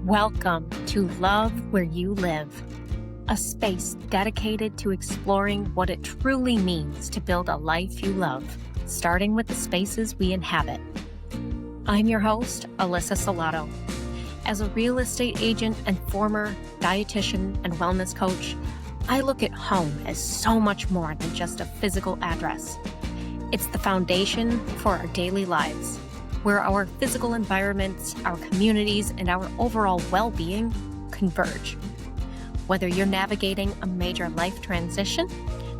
Welcome to Love Where You Live, a space dedicated to exploring what it truly means to build a life you love, starting with the spaces we inhabit. I'm your host, Alyssa Salato. As a real estate agent and former dietitian and wellness coach, I look at home as so much more than just a physical address. It's the foundation for our daily lives, where our physical environments, our communities, and our overall well-being converge. Whether you're navigating a major life transition,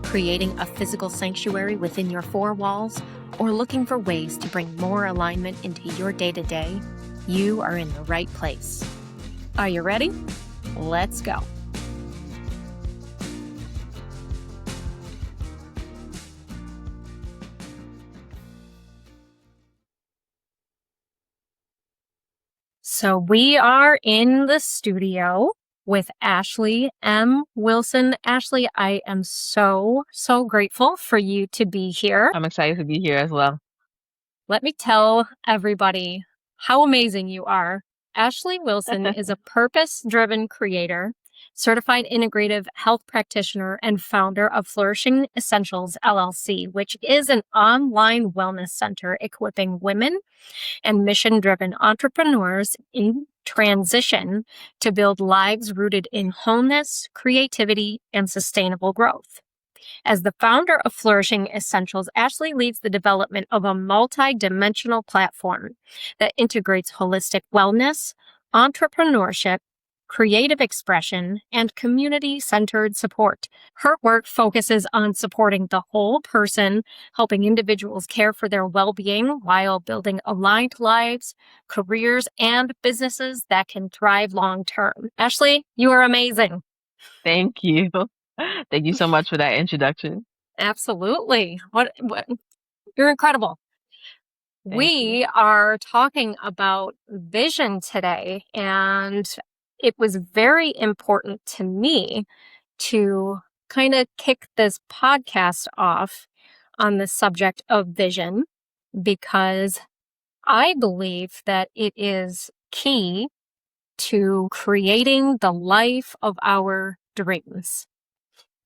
creating a physical sanctuary within your four walls, or looking for ways to bring more alignment into your day-to-day, you are in the right place. Are you ready? Let's go. So we are in the studio with Ashley M. Wilson. Ashley, I am so grateful for you to be here. I'm excited to be here as well. Let me tell everybody how amazing you are. Ashley Wilson is a purpose-driven creator, certified integrative health practitioner, and founder of Flourishing Essentials, LLC, which is an online wellness center equipping women and mission-driven entrepreneurs in transition to build lives rooted in wholeness, creativity, and sustainable growth. As the founder of Flourishing Essentials, Ashley leads the development of a multi-dimensional platform that integrates holistic wellness, entrepreneurship, creative expression, and community-centered support. Her work focuses on supporting the whole person, helping individuals care for their well-being while building aligned lives, careers, and businesses that can thrive long-term. Ashley, you are amazing. Thank you. Thank you so much for that introduction. Absolutely. What you're incredible. We are talking about vision today, and it was very important to me to kind of kick this podcast off on the subject of vision because I believe that it is key to creating the life of our dreams.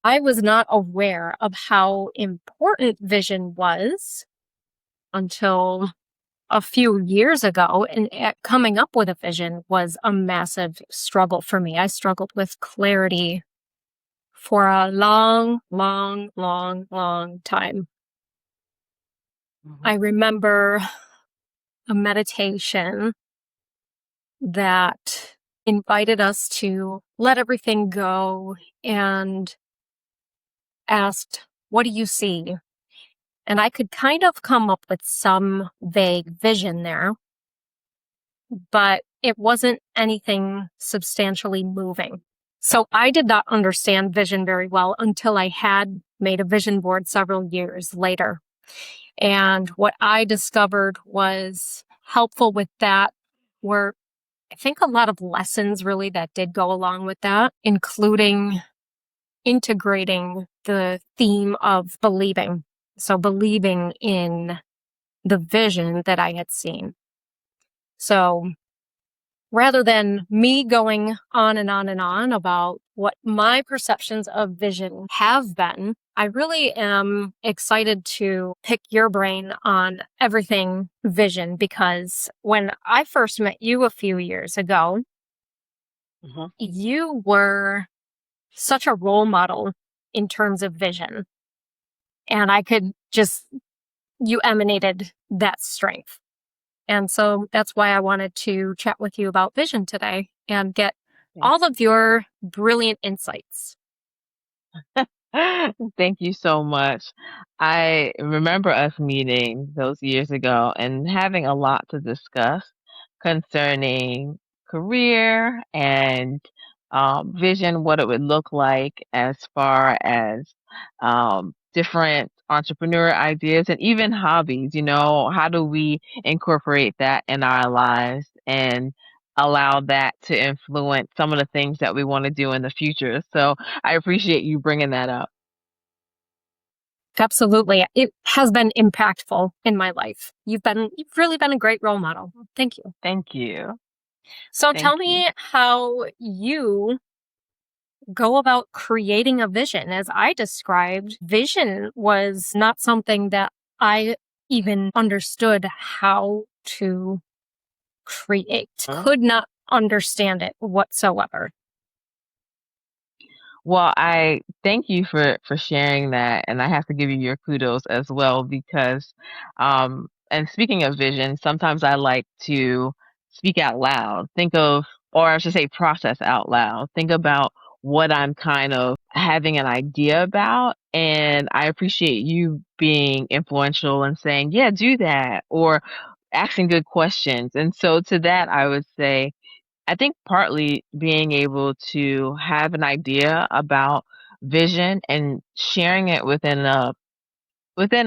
I was not aware of how important vision was until a few years ago, and coming up with a vision was a massive struggle for me. I struggled with clarity for a long time. I remember a meditation that invited us to let everything go and asked, "What do you see?" And I could kind of come up with some vague vision there, but it wasn't anything substantially moving. So I did not understand vision very well until I had made a vision board several years later. And what I discovered was helpful with that were, I think, a lot of lessons really that did go along with that, including integrating the theme of believing. So believing in the vision that I had seen. So rather than me going on and on about what my perceptions of vision have been, I really am excited to pick your brain on everything vision, because when I first met you a few years ago, you were such a role model in terms of vision. And I could just, you emanated that strength. And so that's why I wanted to chat with you about vision today and get all of your brilliant insights. Thank you so much. I remember us meeting those years ago and having a lot to discuss concerning career and vision, what it would look like as far as different entrepreneur ideas and even hobbies. You know, how do we incorporate that in our lives and allow that to influence some of the things that we want to do in the future? So I appreciate you bringing that up. Absolutely. It has been impactful in my life. You've really been a great role model. Thank you. Thank you. So tell Thank you. me how you go about creating a vision. As I described, vision was not something that I even understood how to create, Huh? could not understand it whatsoever. Well, I thank you for sharing that, and I have to give you your kudos as well because, and speaking of vision, sometimes I like to speak out loud, think of, or I should say, process out loud, think about what I'm kind of having an idea about, and I appreciate you being influential and saying, "Yeah, do that," or asking good questions. And so to that, I would say I think partly being able to have an idea about vision and sharing it within a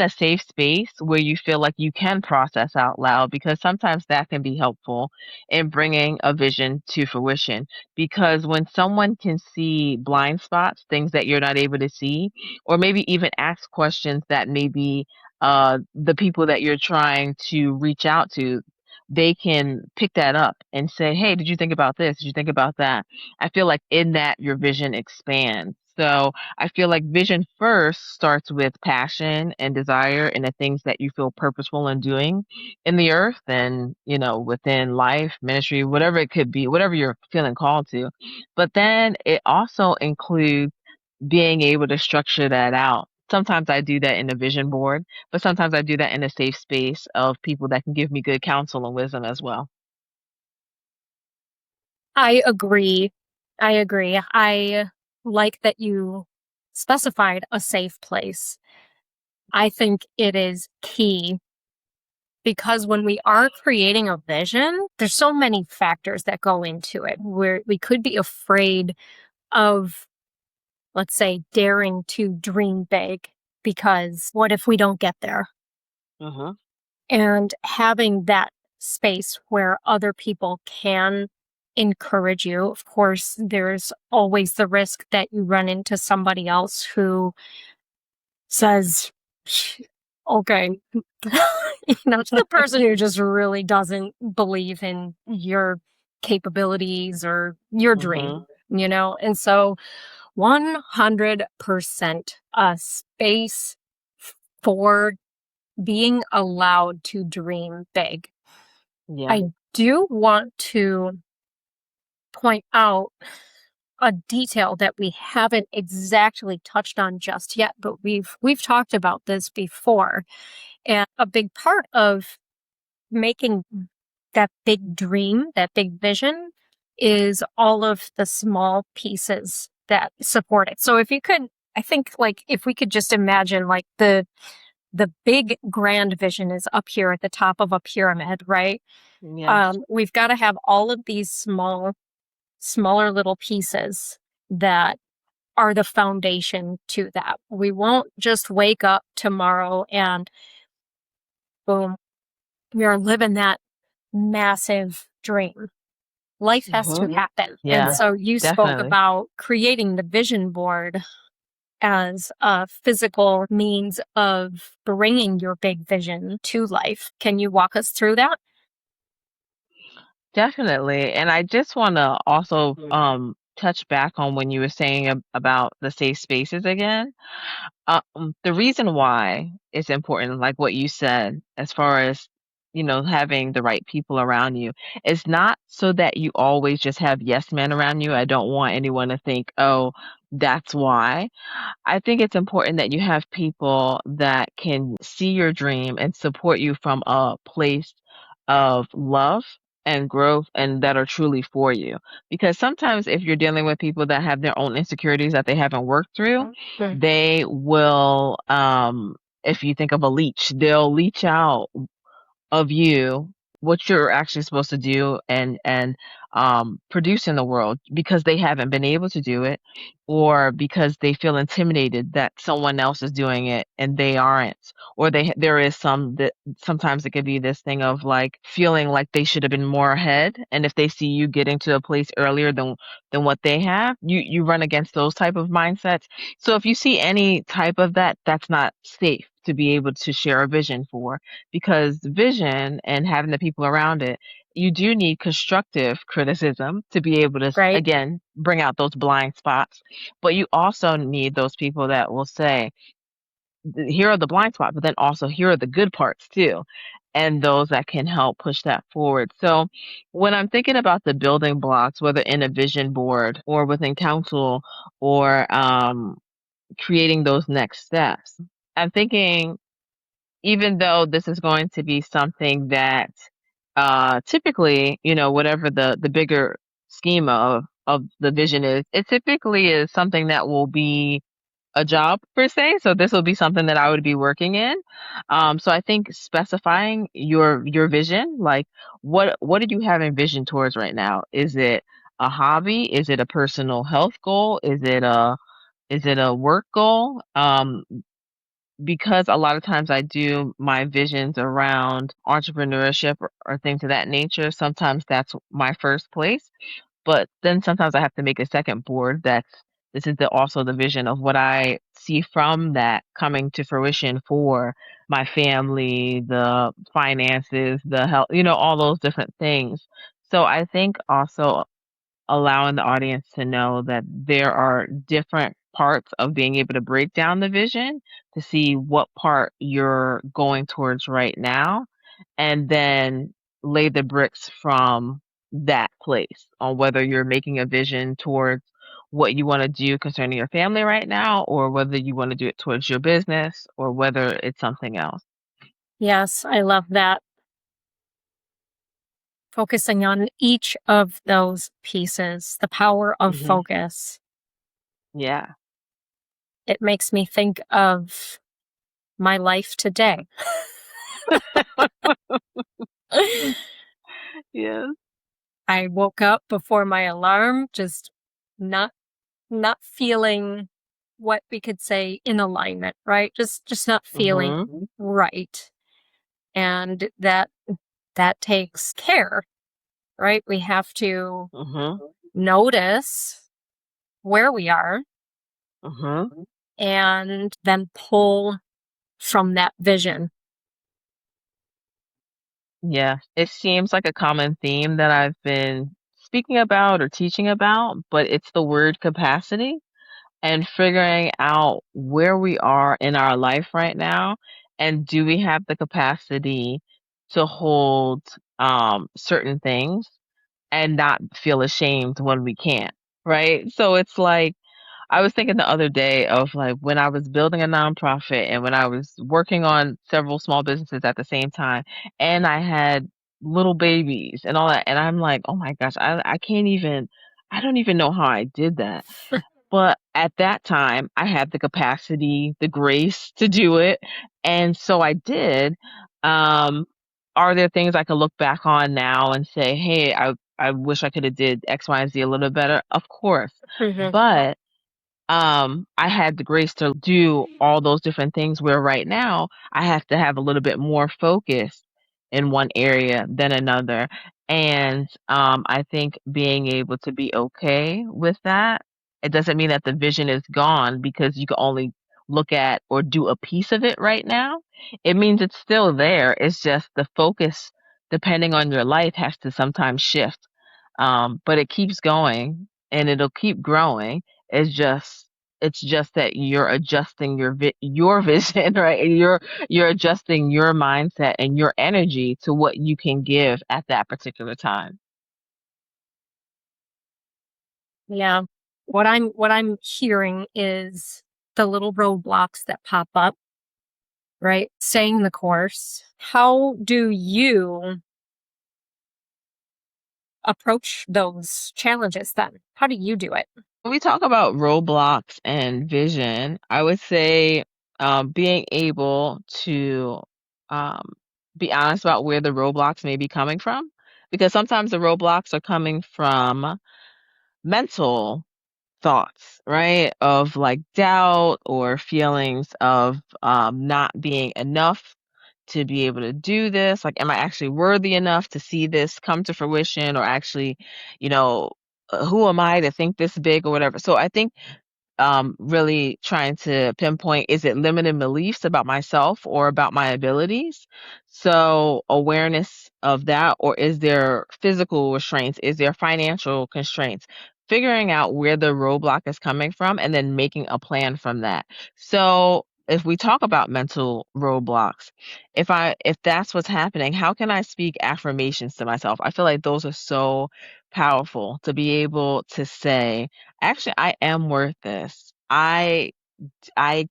safe space where you feel like you can process out loud because sometimes that can be helpful in bringing a vision to fruition because when someone can see blind spots, things that you're not able to see, or maybe even ask questions that maybe the people that you're trying to reach out to, they can pick that up and say, hey, did you think about this, did you think about that? I feel like in that your vision expands. So I feel like vision first starts with passion and desire and the things that you feel purposeful in doing in the earth and, you know, within life, ministry, whatever it could be, whatever you're feeling called to. But then it also includes being able to structure that out. Sometimes I do that in a vision board, but sometimes I do that in a safe space of people that can give me good counsel and wisdom as well. I agree. I agree. I like that you specified a safe place. I think it is key because when we are creating a vision, there's so many factors that go into it where we could be afraid of, let's say, daring to dream big because what if we don't get there? Uh-huh. And having that space where other people can encourage you. Of course, there's always the risk that you run into somebody else who says, okay, to the person who just really doesn't believe in your capabilities or your dream, Uh-huh. And so 100% a space for being allowed to dream big. Yeah. I do want to point out a detail that we haven't exactly touched on just yet, but we've talked about this before. And a big part of making that big dream, that big vision, is all of the small pieces that support it. So if you could, I think like if we could just imagine like the big grand vision is up here at the top of a pyramid, right? Yes. We've got to have all of these smaller little pieces that are the foundation to that. We won't just wake up tomorrow and boom, we are living that massive dream. Life has to Uh-huh. happen. And Yeah, so you spoke definitely. about creating the vision board as a physical means of bringing your big vision to life. Can you walk us through that? Definitely. And I just want to also touch back on when you were saying about the safe spaces again. The reason why it's important, like what you said, as far as having the right people around you, is not so that you always just have yes men around you. I don't want anyone to think, oh, that's why. I think it's important that you have people that can see your dream and support you from a place of love and growth and that are truly for you. Because sometimes if you're dealing with people that have their own insecurities that they haven't worked through, Mm. they will if you think of a leech, they'll leech out of you what you're actually supposed to do and produce in the world because they haven't been able to do it or because they feel intimidated that someone else is doing it and they aren't or there is some that sometimes it could be this thing of like feeling like they should have been more ahead and if they see you getting to a place earlier than what they have you run against those type of mindsets. So if you see any type of that, that's not safe to be able to share a vision for because vision and having the people around it you do need constructive criticism to be able to, Right? again, bring out those blind spots. But you also need those people that will say, here are the blind spots, but then also here are the good parts too. And those that can help push that forward. So when I'm thinking about the building blocks, whether in a vision board or within counsel or creating those next steps, I'm thinking, even though this is going to be something that typically, whatever the bigger schema of the vision is, it typically is something that will be a job per se. So this will be something that I would be working in. So I think specifying your vision, like what do you have a vision towards right now? Is it a hobby? Is it a personal health goal? Is it a work goal? Because a lot of times I do my visions around entrepreneurship or things of that nature. Sometimes that's my first place, but then sometimes I have to make a second board that's this is also the vision of what I see from that coming to fruition for my family, the finances, the health, all those different things. So I think also allowing the audience to know that there are different parts of being able to break down the vision to see what part you're going towards right now, and then lay the bricks from that place on whether you're making a vision towards what you want to do concerning your family right now, or whether you want to do it towards your business, or whether it's something else. Yes, I love that. Focusing on each of those pieces, the power of Hmm. focus. Yeah. It makes me think of my life today. Yeah. I woke up before my alarm, just not not feeling what we could say in alignment, right? Just not feeling Mhm. right. And that takes care, right? We have to Mhm. notice where we are Mhm. and then pull from that vision. Yeah, it seems like a common theme that I've been speaking about or teaching about, but it's the word capacity and figuring out where we are in our life right now, and do we have the capacity to hold certain things and not feel ashamed when we can't, right? So it's like I was thinking the other day of like when I was building a nonprofit and when I was working on several small businesses at the same time, and I had little babies and all that. And I'm like, oh my gosh, I can't even, I don't even know how I did that. But at that time, I had the capacity, the grace to do it. And so I did. Um, are there things I could look back on now and say, hey, I wish I could have did X, Y, and Z a little bit better? Of course. Mhm. But I had the grace to do all those different things where right now I have to have a little bit more focus in one area than another. And I think being able to be okay with that, it doesn't mean that the vision is gone because you can only look at or do a piece of it right now. It means it's still there. It's just the focus, depending on your life, has to sometimes shift. But it keeps going and it'll keep growing. It's just that you're adjusting your vision, right? And you're adjusting your mindset and your energy to what you can give at that particular time. Yeah. What I'm hearing is the little roadblocks that pop up, right? Staying the course. How do you approach those challenges then? How do you do it? When we talk about roadblocks and vision, I would say being able to um, be honest about where the roadblocks may be coming from, because sometimes the roadblocks are coming from mental thoughts, right? Of like doubt or feelings of not being enough to be able to do this. Like, am I actually worthy enough to see this come to fruition, or actually, you know, who am I to think this big or whatever? So I think really trying to pinpoint, is it limited beliefs about myself or about my abilities? So awareness of that, or is there physical restraints? Is there financial constraints? Figuring out where the roadblock is coming from and then making a plan from that. So if we talk about mental roadblocks, if that's what's happening, how can I speak affirmations to myself? I feel like those are so powerful to be able to say, actually, I am worth this. I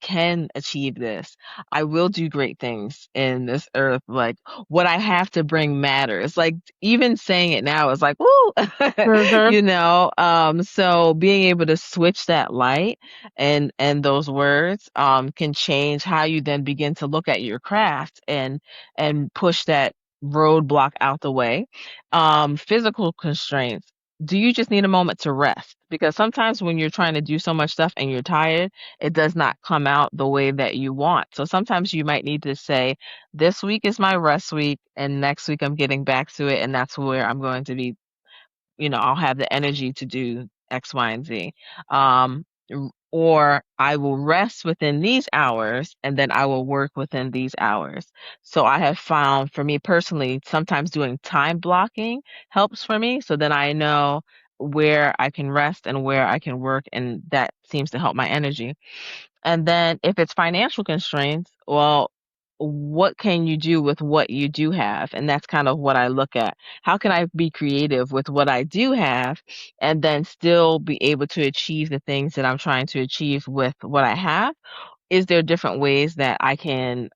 can achieve this. I will do great things in this earth. Like, what I have to bring matters. Like, even saying it now is like, woo, Mm-hmm. so being able to switch that light and those words can change how you then begin to look at your craft and push that roadblock out the way. Physical constraints. Do you just need a moment to rest? Because sometimes when you're trying to do so much stuff and you're tired, it does not come out the way that you want. So sometimes you might need to say, this week is my rest week, and next week I'm getting back to it, and that's where I'm going to be, I'll have the energy to do X, Y, and Z. Or I will rest within these hours and then I will work within these hours. So I have found for me personally, sometimes doing time blocking helps for me. So then I know where I can rest and where I can work, and that seems to help my energy. And then if it's financial constraints, well, what can you do with what you do have? And that's kind of what I look at. How can I be creative with what I do have and then still be able to achieve the things that I'm trying to achieve with what I have? Is there different ways that I can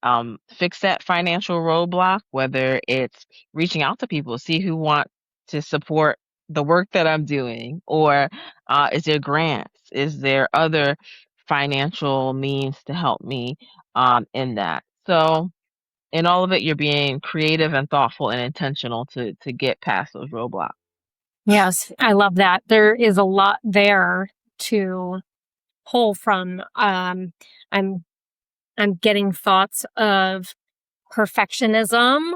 fix that financial roadblock, whether it's reaching out to people, see who want to support the work that I'm doing, or is there grants? Is there other financial means to help me in that? So in all of it, you're being creative and thoughtful and intentional to get past those roadblocks. Yes, I love that. There is a lot there to pull from. I'm I'm getting thoughts of perfectionism,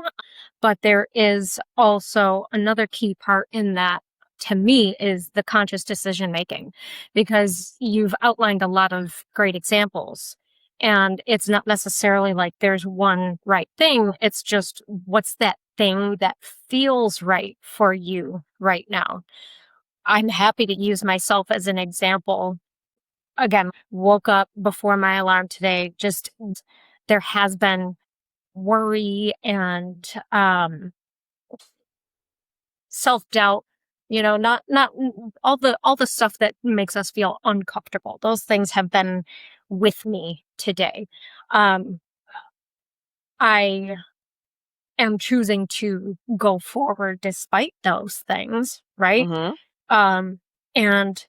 but there is also another key part in that to me is the conscious decision making, because you've outlined a lot of great examples. And it's not necessarily like there's one right thing. It's just what's that thing that feels right for you right now. I'm happy to use myself as an example. Again, woke up before my alarm today. Just there has been worry and self-doubt, not all the stuff that makes us feel uncomfortable. Those things have been with me today. Um I am choosing to go forward despite those things, right? Mm-hmm. Um and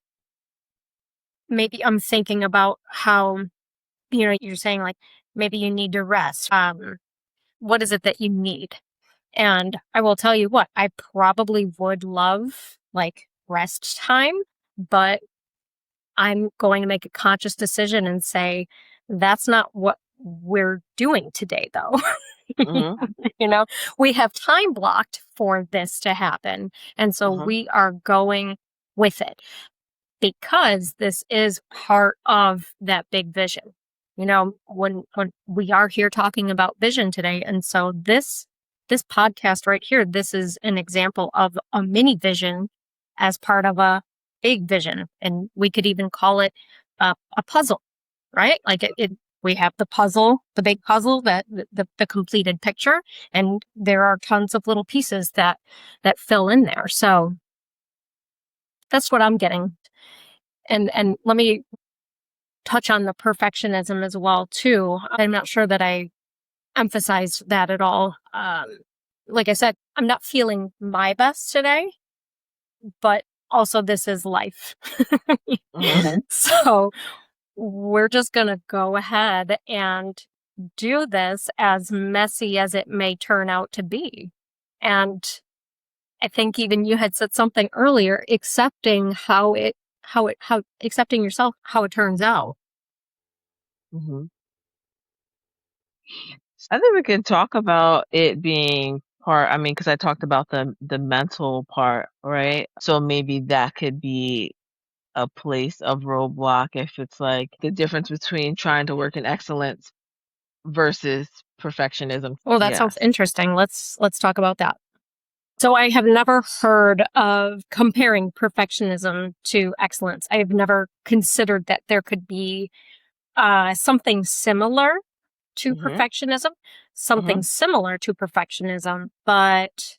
maybe I'm thinking about how, you're saying like maybe you need to rest. What is it that you need? And I will tell you what, I probably would love like rest time, but I'm going to make a conscious decision and say, that's not what we're doing today, though. Mm-hmm. you know, we have time blocked for this to happen. And so Mm-hmm. we are going with it, because this is part of that big vision. When we are here talking about vision today, and so this podcast right here, this is an example of a mini vision as part of a big vision, and we could even call it a puzzle, right? Like we have the puzzle, the big puzzle, that the completed picture, and there are tons of little pieces that fill in there. So that's what I'm getting. And let me touch on the perfectionism as well too. I'm not sure that I emphasized that at all. Like I said, I'm not feeling my best today, but also this is life. Mm-hmm. So we're just going to go ahead and do this as messy as it may turn out to be. And I think even you had said something earlier, accepting how accepting yourself, how it turns out. Mm-hmm. I think we can talk about it being part, I mean, because I talked about the mental part, right? So maybe that could be a place of roadblock if it's like the difference between trying to work in excellence versus perfectionism. Oh, that sounds Yes. interesting. Let's talk about that. So I have never heard of comparing perfectionism to excellence. I have never considered that there could be something similar to Mhm. perfectionism, something Mhm. similar to perfectionism, but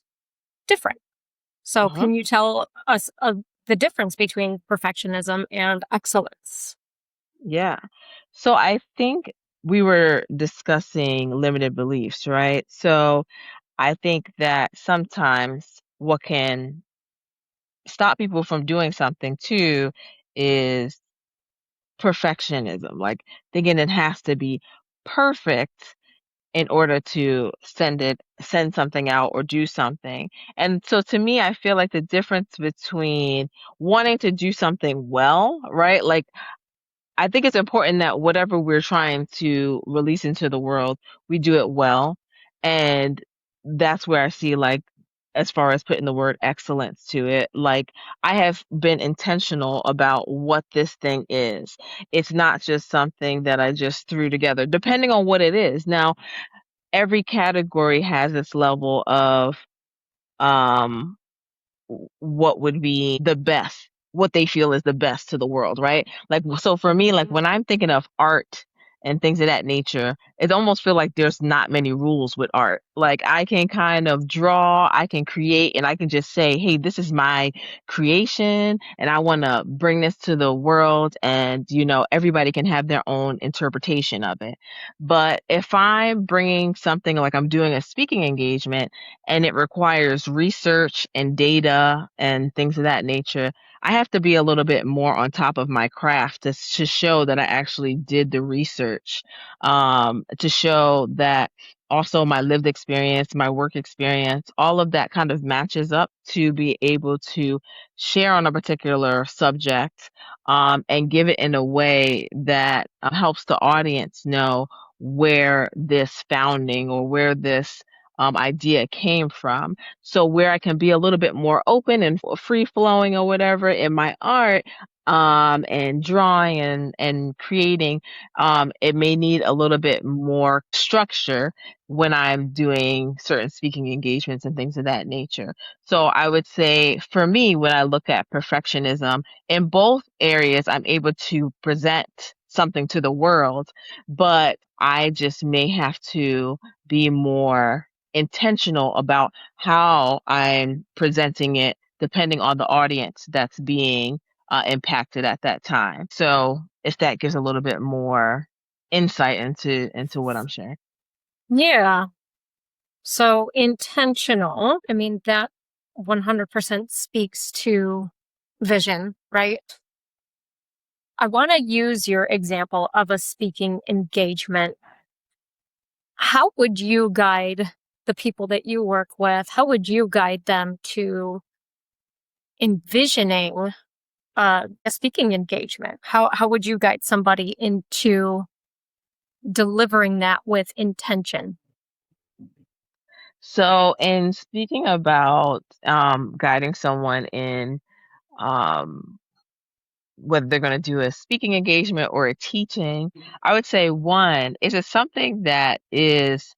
different. So Mhm. can you tell us the difference between perfectionism and excellence? Yeah. So I think we were discussing limited beliefs, right? So I think that sometimes what can stop people from doing something too is perfectionism, like thinking it has to be perfect in order to send something out or do something. And so to me, I feel like the difference between wanting to do something well, right? Like I think it's important that whatever we're trying to release into the world, we do it well. And that's where I see, like, as far as putting the word excellence to it, like, I have been intentional about what this thing is. It's not just something that I just threw together, depending on what it is. Now, every category has its level of um what would be the best, what they feel is the best to the world, right? Like, so for me, like Mhm. when I'm thinking of art and things of that nature, it almost feel like there's not many rules with art. Like I can kind of draw, I can create, and I can just say, hey, this is my creation, and I want to bring this to the world, and everybody can have their own interpretation of it. But if I'm bringing something like I'm doing a speaking engagement and it requires research and data and things of that nature, I have to be a little bit more on top of my craft to show that I actually did the research, to show that also my lived experience, my work experience, all of that kind of matches up to be able to share on a particular subject, and give it in a way that helps the audience know where this founding or where this idea came from. So where I can be a little bit more open and free flowing or whatever in my art, and drawing and creating, it may need a little bit more structure when I'm doing certain speaking engagements and things of that nature. So I would say for me, when I look at perfectionism in both areas, I'm able to present something to the world, but I just may have to be more intentional about how I'm presenting it depending on the audience that's being impacted at that time. So if that gives a little bit more insight into what I'm sharing. Yeah. So intentional, I mean, that 100% speaks to vision, right? I want to use your example of a speaking engagement. How would you guide the people that you work with? How would you guide them to envisioning a speaking engagement? How would you guide somebody into delivering that with intention? So in speaking about guiding someone in um, whether they're going to do a speaking engagement or a teaching, I would say one, is it something that is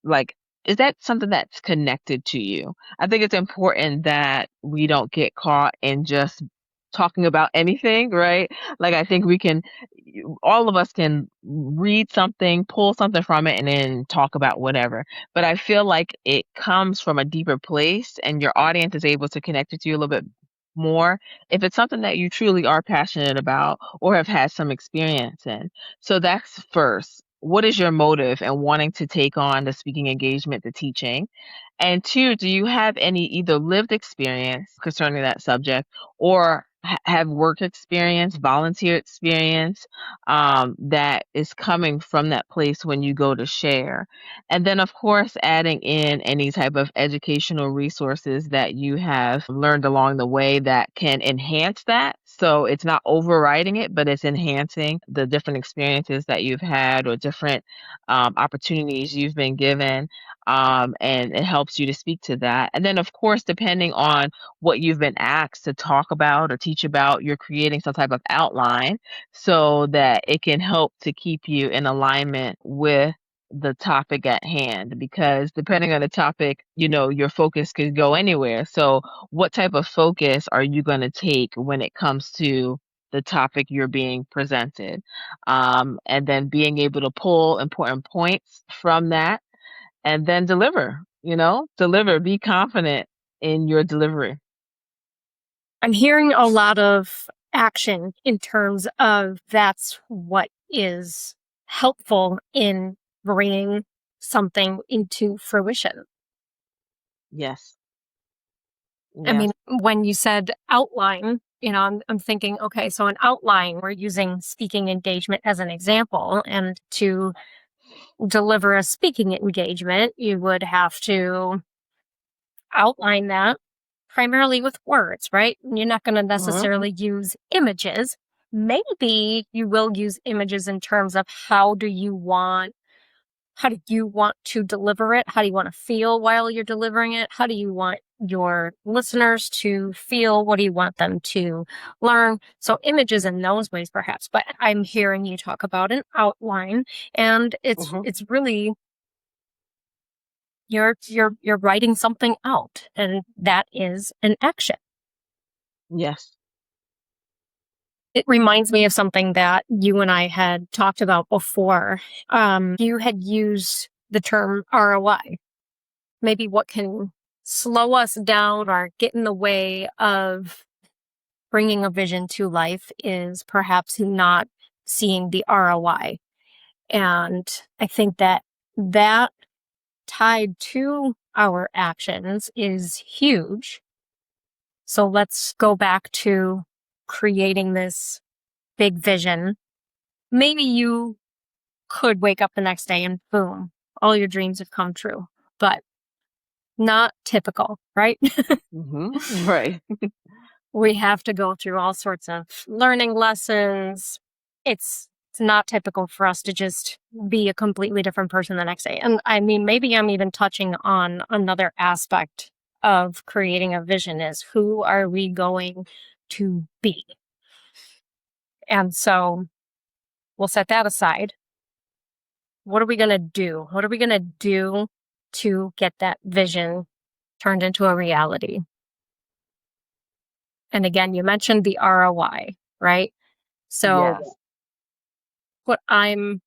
like, is that something that's connected to you? I think it's important that we don't get caught in just talking about anything, right? Like, I think all of us can read something, pull something from it, and then talk about whatever. But I feel like it comes from a deeper place, and your audience is able to connect with you a little bit more if it's something that you truly are passionate about or have had some experience in. So that's first. What is your motive in wanting to take on the speaking engagement, the teaching? And two, do you have any either lived experience concerning that subject or have work experience, volunteer experience, that is coming from that place when you go to share? And then, of course, adding in any type of educational resources that you have learned along the way that can enhance that So it's not overriding it, but it's enhancing the different experiences that you've had or different opportunities you've been given. And it helps you to speak to that. And then, of course, depending on what you've been asked to talk about or teach about, you're creating some type of outline so that it can help to keep you in alignment with the topic at hand. Because depending on the topic, your focus could go anywhere. So what type of focus are you going to take when it comes to the topic you're being presented? And then being able to pull important points from that and then deliver, be confident in your delivery. I'm hearing a lot of action in terms of that's what is helpful in bringing something into fruition. Yes. I mean, Yes. when you said outline, I'm thinking, okay, so an outline, we're using speaking engagement as an example. And to deliver a speaking engagement, you would have to outline that primarily with words, right? You're not going to Hmm. necessarily use images. Maybe you will use images in terms of how do you want to deliver it? How do you want to feel while you're delivering it? How do you want your listeners to feel? What do you want them to learn? So images in those ways, perhaps, but I'm hearing you talk about an outline, and Hmm. it's really you're writing something out, and that is an action. Yes. It reminds me of something that you and I had talked about before. You had used the term ROI. Maybe what can slow us down or get in the way of bringing a vision to life is perhaps not seeing the ROI. And I think that tied to our actions is huge. So let's go back to creating this big vision. Maybe you could wake up the next day and boom, all your dreams have come true, but not typical, right? Hmm. Right. We have to go through all sorts of learning lessons. It's not typical for us to just be a completely different person the next day. And I mean, maybe I'm even touching on another aspect of creating a vision is who are we going to be? And so we'll set that aside. What are we going to do? What are we going to do to get that vision turned into a reality? And again, you mentioned the ROI, right? So Yes. what I'm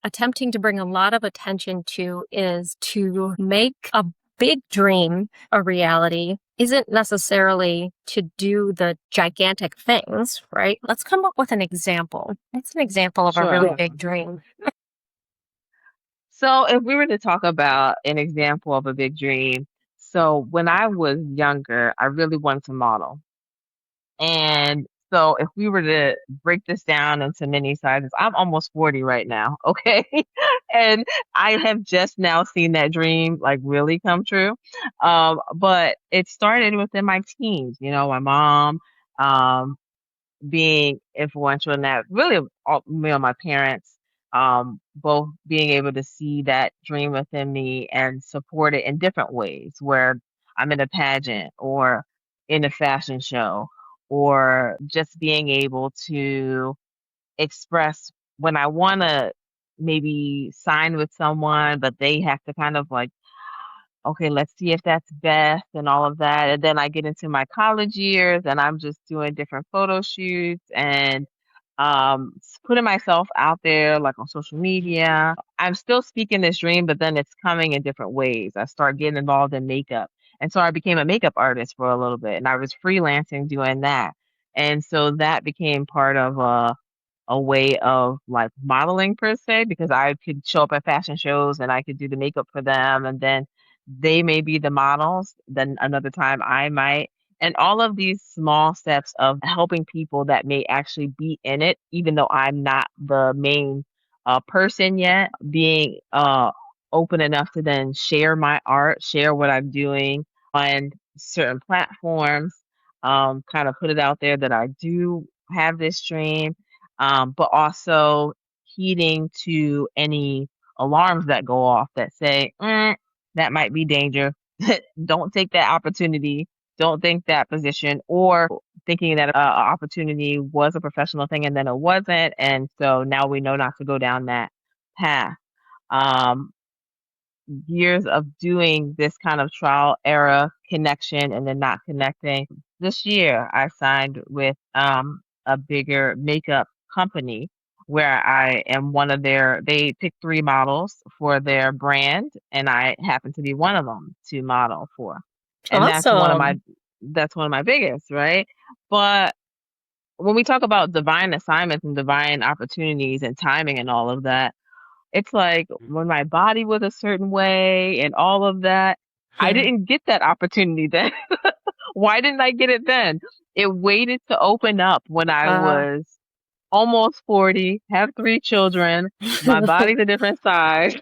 attempting to bring a lot of attention to is to make a big dream a reality isn't necessarily to do the gigantic things, right? Let's come up with an example. What's an example of a really Sure. big dream? So if we were to talk about an example of a big dream, so when I was younger, I really wanted to model. And so if we were to break this down into many sizes, I'm almost 40 right now, okay? And I have just now seen that dream like really come true. But it started within my teens, my mom, um, being influential in that, really all, me and my parents, both being able to see that dream within me and support it in different ways, where I'm in a pageant or in a fashion show, or just being able to express when I want to maybe sign with someone, but they have to kind of like, okay, let's see if that's best and all of that. And then I get into my college years and I'm just doing different photo shoots and putting myself out there like on social media. I'm still speaking this dream, but then it's coming in different ways. I start getting involved in makeup. And so I became a makeup artist for a little bit and I was freelancing doing that. And so that became part of a way of like modeling per se because I could show up at fashion shows and I could do the makeup for them and then they may be the models, then another time I might. And all of these small steps of helping people that may actually be in it, even though I'm not the main person yet, being open enough to then share my art, share what I'm doing on certain platforms. kind of put it out there that I do have this dream, but also heeding to any alarms that go off that say, that might be danger. Don't take that opportunity. Don't think that position, or thinking that opportunity was a professional thing and then it wasn't. And so now we know not to go down that path. Um, Years of doing this kind of trial error connection and then not connecting. This year, I signed with a bigger makeup company where I am one of they pick three models for their brand, and I happen to be one of them to model for. And Awesome. that's one of my biggest, right? But when we talk about divine assignments and divine opportunities and timing and all of that, it's like when my body was a certain way and all of that, I didn't get that opportunity then. Why didn't I get it then? It waited to open up when I Uh, was almost 40, have three children, my body's a different size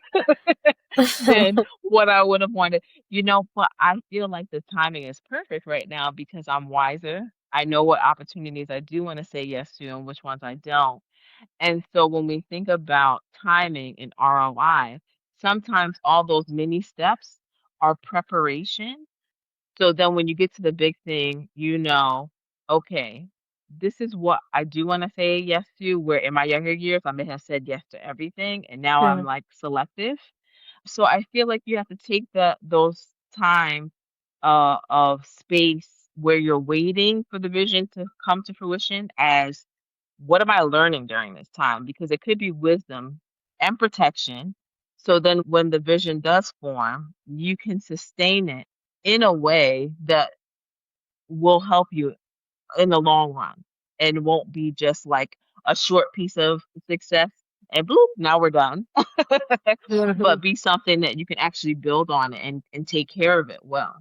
than what I would have wanted. But I feel like the timing is perfect right now because I'm wiser. I know what opportunities I do want to say yes to and which ones I don't. And so when we think about timing and ROI, sometimes all those mini steps are preparation. So then when you get to the big thing, okay, this is what I do want to say yes to, where in my younger years, I may have said yes to everything, and now I'm like selective. So I feel like you have to take those time of space where you're waiting for the vision to come to fruition as what am I learning during this time? Because it could be wisdom and protection. So then when the vision does form, you can sustain it in a way that will help you in the long run and won't be just like a short piece of success and bloop, now we're done. Mhm. But be something that you can actually build on and take care of it well.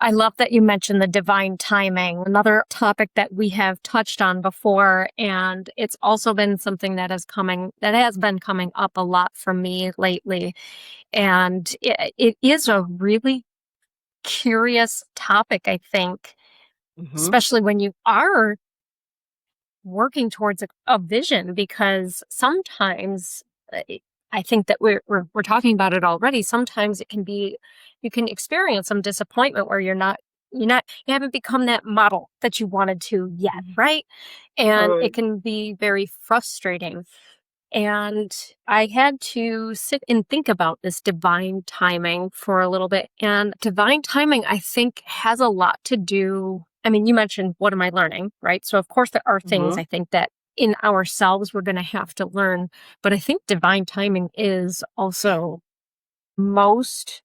I love that you mentioned the divine timing, another topic that we have touched on before, and it's also been something that has been coming up a lot for me lately. And it is a really curious topic, I think, Hmm. especially when you are working towards a vision, because sometimes I think that we're talking about it already. Sometimes it can be you can experience some disappointment where you haven't become that model that you wanted to yet, right? And it Right. can be very frustrating. And I had to sit and think about this divine timing for a little bit. And divine timing, I think, has a lot to do. I mean, you mentioned, what am I learning? Right. So, of course, there are things Hmm. I think that in ourselves we're going to have to learn. But I think divine timing is also most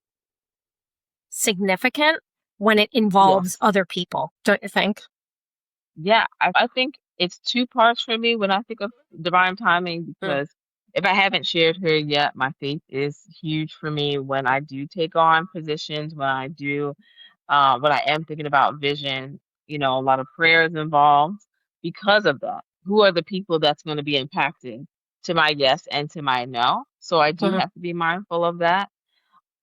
significant when it involves Yes. other people, don't you think? Yeah, I think it's two parts for me when I think of divine timing Mm, because if I haven't shared her yet, my faith is huge for me when I do take on positions, when I am thinking about vision, a lot of prayer is involved because of that. Who are the people that's going to be impacted to my yes and to my no? So I do mhm, have to be mindful of that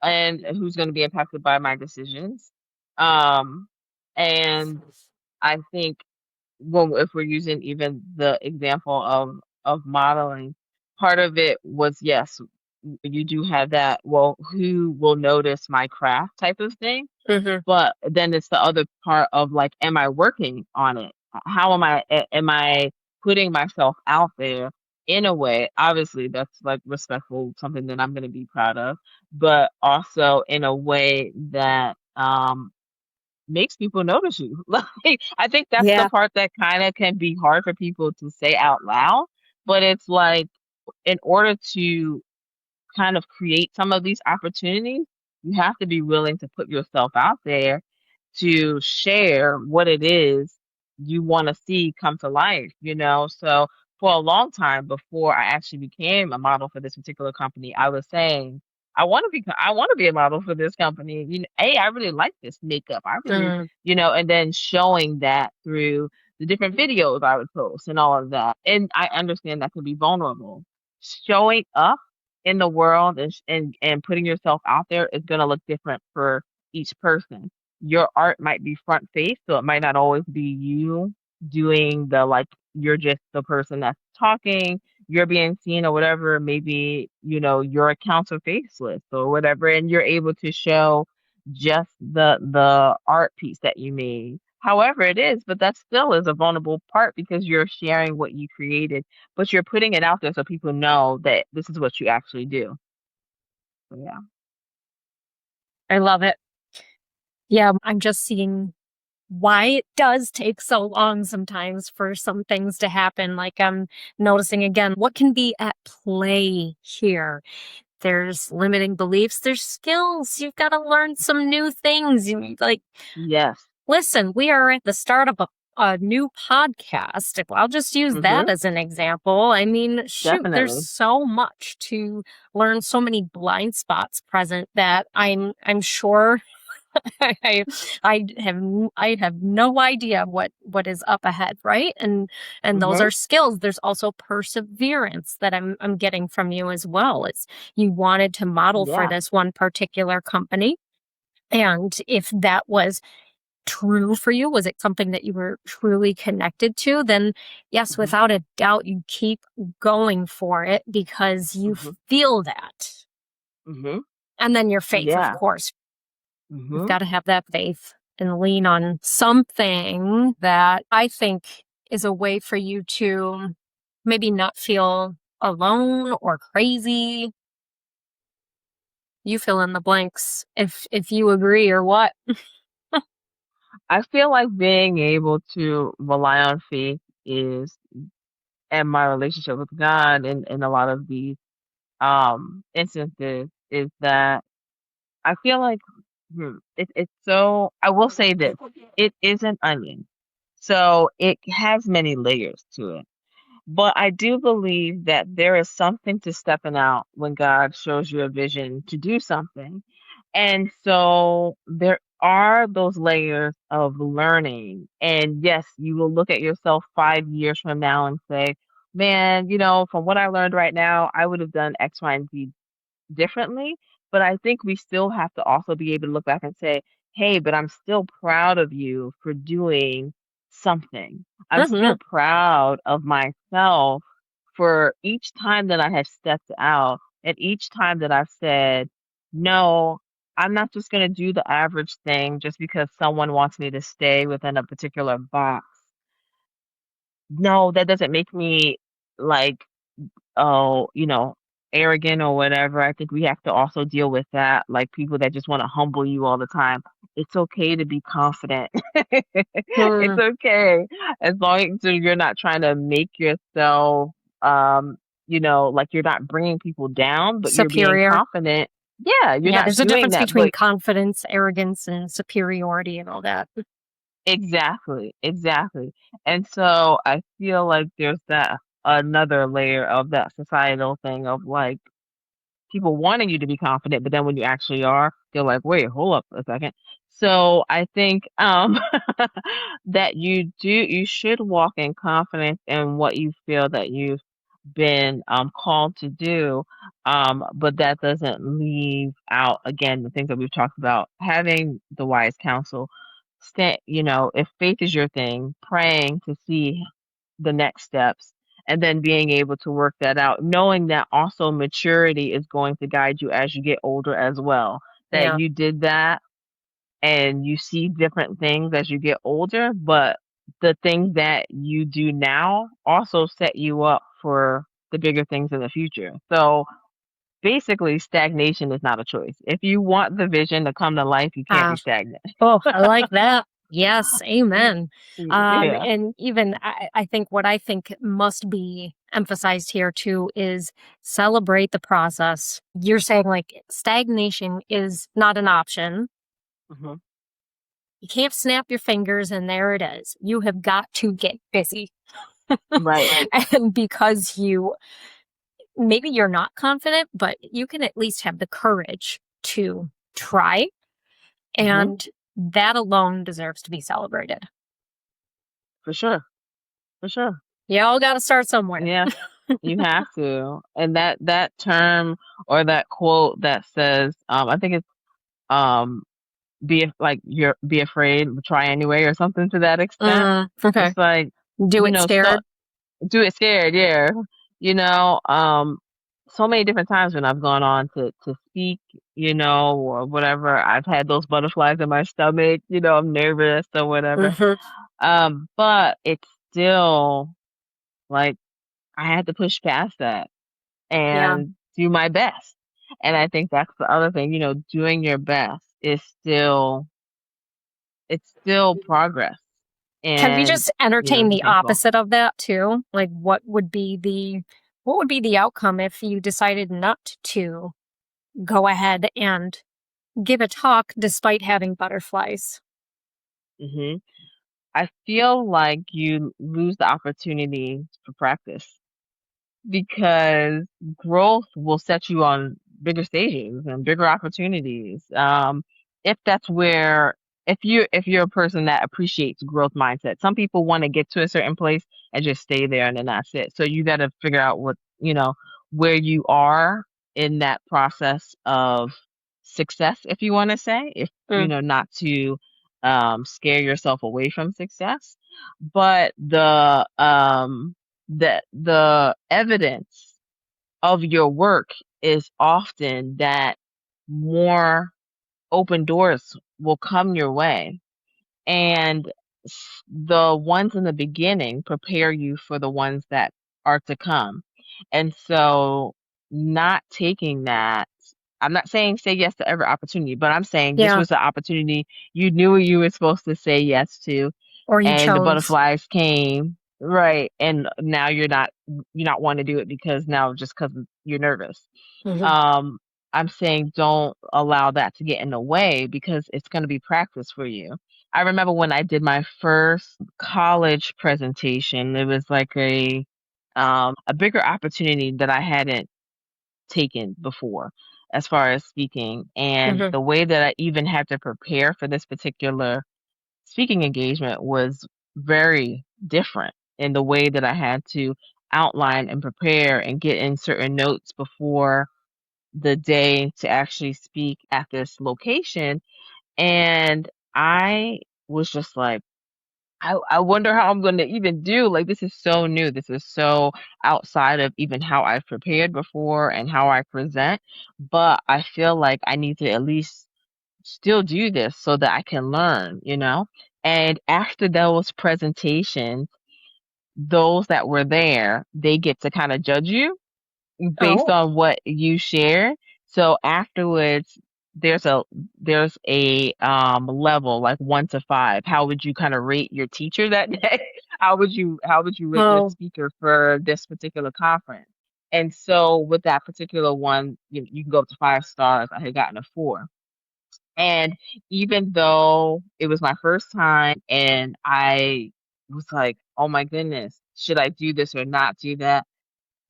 and who's going to be impacted by my decisions. Um, and I think well, if we're using even the example of modeling, part of it was yes, you do have that. Well, who will notice my craft type of thing? mhm. But then it's the other part of like, am I working on it? How am I putting myself out there in a way? Obviously, that's like respectful, something that I'm going to be proud of, but also in a way that makes people notice you. Like, I think that's the Yeah. part that kind of can be hard for people to say out loud, but it's like in order to kind of create some of these opportunities, you have to be willing to put yourself out there to share what it is you want to see come to life. So for a long time before I actually became a model for this particular company, I was saying, I want to be a model for this company. Hey, I really like this makeup. I really, Mm, and then showing that through the different videos I would post and all of that. And I understand that can be vulnerable. Showing up in the world and putting yourself out there is going to look different for each person. your art might be front face, so it might not always be you doing the like you're just the person that's talking, you're being seen or whatever. Maybe, your accounts are faceless or whatever, and you're able to show just the art piece that you made. However it is, but that still is a vulnerable part because you're sharing what you created, but you're putting it out there so people know that this is what you actually do. So, yeah. I love it. Yeah, I'm just seeing why it does take so long sometimes for some things to happen. Like I'm noticing again, what can be at play here? There's limiting beliefs, there's skills. You've got to learn some new things. Like, Yes. listen, we are at the start of a new podcast. I'll just use that Mhm. as an example. I mean, shoot, there's Definitely. so much to learn, so many blind spots present that I'm sure I I have no idea what is up ahead, right? And those Mhm. are skills. There's also perseverance that I'm getting from you as well. It's you wanted to model for Yeah. this one particular company. And if that was true for you, was it something that you were truly connected to, then yes, Mhm. without a doubt, you keep going for it because you Mhm. feel that. Mhm. And then your faith, of Yeah. course. You've Mhm. got to have that faith and lean on something that I think is a way for you to maybe not feel alone or crazy. You fill in the blanks if you agree or what. I feel like being able to rely on faith is, and my relationship with God in a lot of these instances is that I feel like it's so I will say this, it is an onion. So it has many layers to it. But I do believe that there is something to stepping out when God shows you a vision to do something. And so there are those layers of learning. And yes, you will look at yourself 5 years from now and say, man, from what I learned right now, I would have done X, Y, and Z differently. But I think we still have to also be able to look back and say, hey, but I'm still proud of you for doing something. I'm Hmm. still proud of myself for each time that I have stepped out and each time that I've said, no, I'm not just going to do the average thing just because someone wants me to stay within a particular box. No, that doesn't make me like arrogant or whatever. I think we have to also deal with that, like people that just want to humble you all the time. It's okay to be confident. It's Hmm. okay as long as you're not trying to make yourself, like you're not bringing people down, but you're being Superior. confident. Yeah, you're Yeah, not there's a doing difference that, between but confidence, arrogance, and superiority and all that. exactly, exactly. And so I feel like there's that another layer of that societal thing of like people wanting you to be confident, but then when you actually are, they're like, wait, hold up a second. So I think that you should walk in confidence in what you feel that you've been called to do. But that doesn't leave out again the things that we've talked about, having the wise counsel. If faith is your thing, praying to see the next steps and then being able to work that out, knowing that also maturity is going to guide you as you get older as well. That Yeah. you did that and you see different things as you get older, but the things that you do now also set you up for the bigger things in the future. So basically, stagnation is not a choice. If you want the vision to come to life, you can't Ah, be stagnant. oh, I like that. Yes, amen. Yeah. And even I think what I think must be emphasized here too is celebrate the process. You're saying like stagnation is not an option. Hmm. You can't snap your fingers and there it is. You have got to get busy. Right. And because maybe you're not confident, but you can at least have the courage to try. Hmm. And that alone deserves to be celebrated. For sure. For sure. You all got to start somewhere. Yeah. You have to. And that term or that quote that says, I think it's be afraid, try anyway, or something to that extent. Okay. It's like, Do it so scared. do it scared, yeah. You know, so many different times when I've gone on to speak, or whatever, I've had those butterflies in my stomach, I'm nervous or whatever. Hmm. But it's still like I had to push past that Yeah. and do my best. And I think that's the other thing, doing your best is it's still progress. Have you And, just entertained be the thankful. opposite of that too? Like what would be the outcome if you decided not to go ahead and give a talk despite having butterflies? hmm I feel like you lose the opportunity for practice because growth will set you on bigger stages and bigger opportunities. If that's where if you're a person that appreciates growth mindset, some people want to get to a certain place and just stay there and then that's it. So you got to figure out where you are in that process of success, if you want to say, if Mm, not to scare yourself away from success, but the evidence of your work is often that more open doors will come your way. And the ones in the beginning prepare you for the ones that are to come. And so, not taking that, I'm not saying say yes to every opportunity, but I'm saying this yeah. was the opportunity you knew you were supposed to say yes to, Or you and the chose. butterflies came, right, and now you're not wanting to do it because now just because you're nervous. Hmm. um I'm saying don't allow that to get in the way because it's going to be practice for you. I remember when I did my first college presentation, it was like a bigger opportunity that I hadn't taken before as far as speaking, and Hmm. the way that I even had to prepare for this particular speaking engagement was very different in the way that I had to outline and prepare and get in certain notes before the day to actually speak at this location. And I was just like, I wonder how I'm going to even do. Like, this is so new. This is so outside of even how I've prepared before and how I present. But I feel like I need to at least still do this so that I can learn. And after those presentations, those that were there, they get to kind of judge you based Oh. on what you share. So afterwards, there's a level like 1 to 5. How would you kind of rate your teacher that day? How would you rate your Oh. speaker for this particular conference? And so with that particular one, you can go up to 5 stars. I had gotten a 4. And even though it was my first time and I was like, oh my goodness, should I do this or not do that?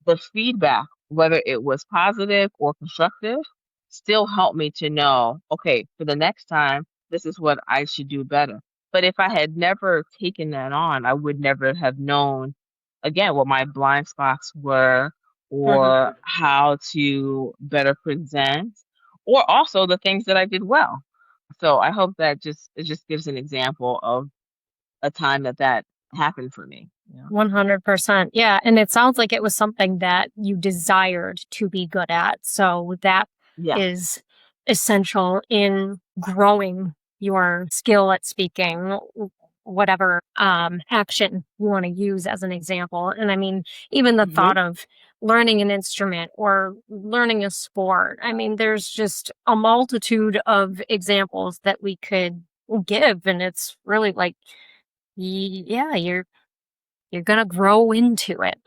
The feedback, whether it was positive or constructive, still helped me to know, okay, for the next time, this is what I should do better. But if I had never taken that on, I would never have known, again, what my blind spots were Hmm. or how to better present or also the things that I did well. So I hope that it just gives an example of a time that happened for me. 100%. Yeah. And it sounds like it was something that you desired to be good at. So that Yeah. is essential in growing your skill at speaking, whatever action you want to use as an example. And I mean, even the hmm thought of learning an instrument or learning a sport, I mean, there's just a multitude of examples that we could give. And it's really like, yeah, you're gonna grow into it.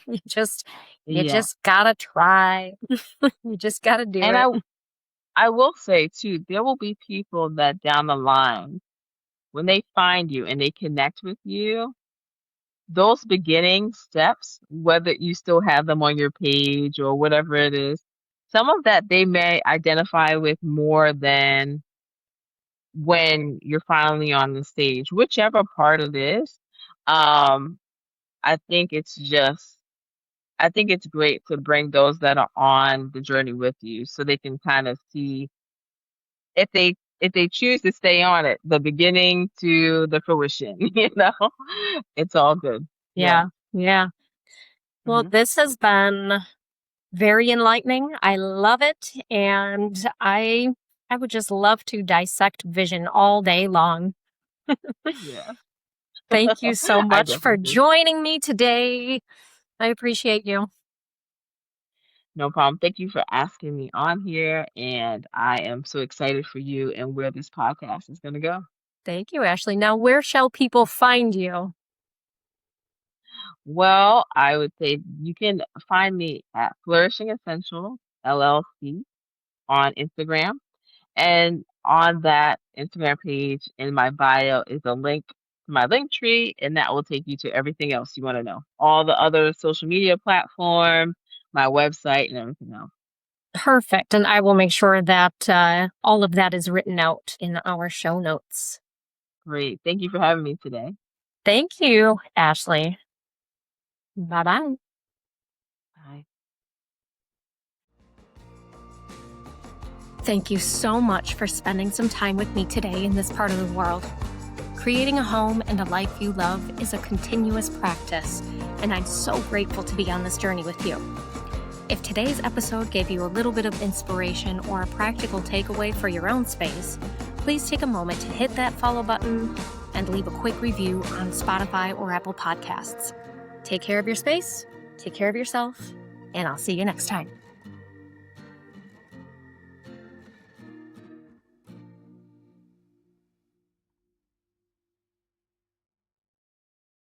You just you Yeah. just gotta try. You just gotta do And it. I will say too, there will be people that down the line, when they find you and they connect with you, those beginning steps, whether you still have them on your page or whatever it is, some of that they may identify with more than when you're finally on the stage, whichever part it is. Um, I think I think it's great to bring those that are on the journey with you so they can kind of see if they if they choose to stay on it, the beginning to the fruition, it's all good. Yeah. Yeah. Yeah. Well, Hmm. this has been very enlightening. I love it. And I would just love to dissect vision all day long. Yeah. Thank you so I much for definitely do. joining me today. I appreciate you. No problem. Thank you for asking me on here. And I am so excited for you and where this podcast is going to go. Thank you, Ashley. Now, where shall people find you? Well, I would say you can find me at Flourishing Essential LLC on Instagram. And on that Instagram page in my bio is a link to my link tree, and that will take you to everything else you want to know. All the other social media platforms, my website, and everything else. Perfect. And I will make sure that all of that is written out in our show notes. Great. Thank you for having me today. Thank you, Ashley. Bye bye. Bye. Thank you so much for spending some time with me today in this part of the world. Creating a home and a life you love is a continuous practice, and I'm so grateful to be on this journey with you. If today's episode gave you a little bit of inspiration or a practical takeaway for your own space, please take a moment to hit that follow button and leave a quick review on Spotify or Apple Podcasts. Take care of your space, take care of yourself, and I'll see you next time.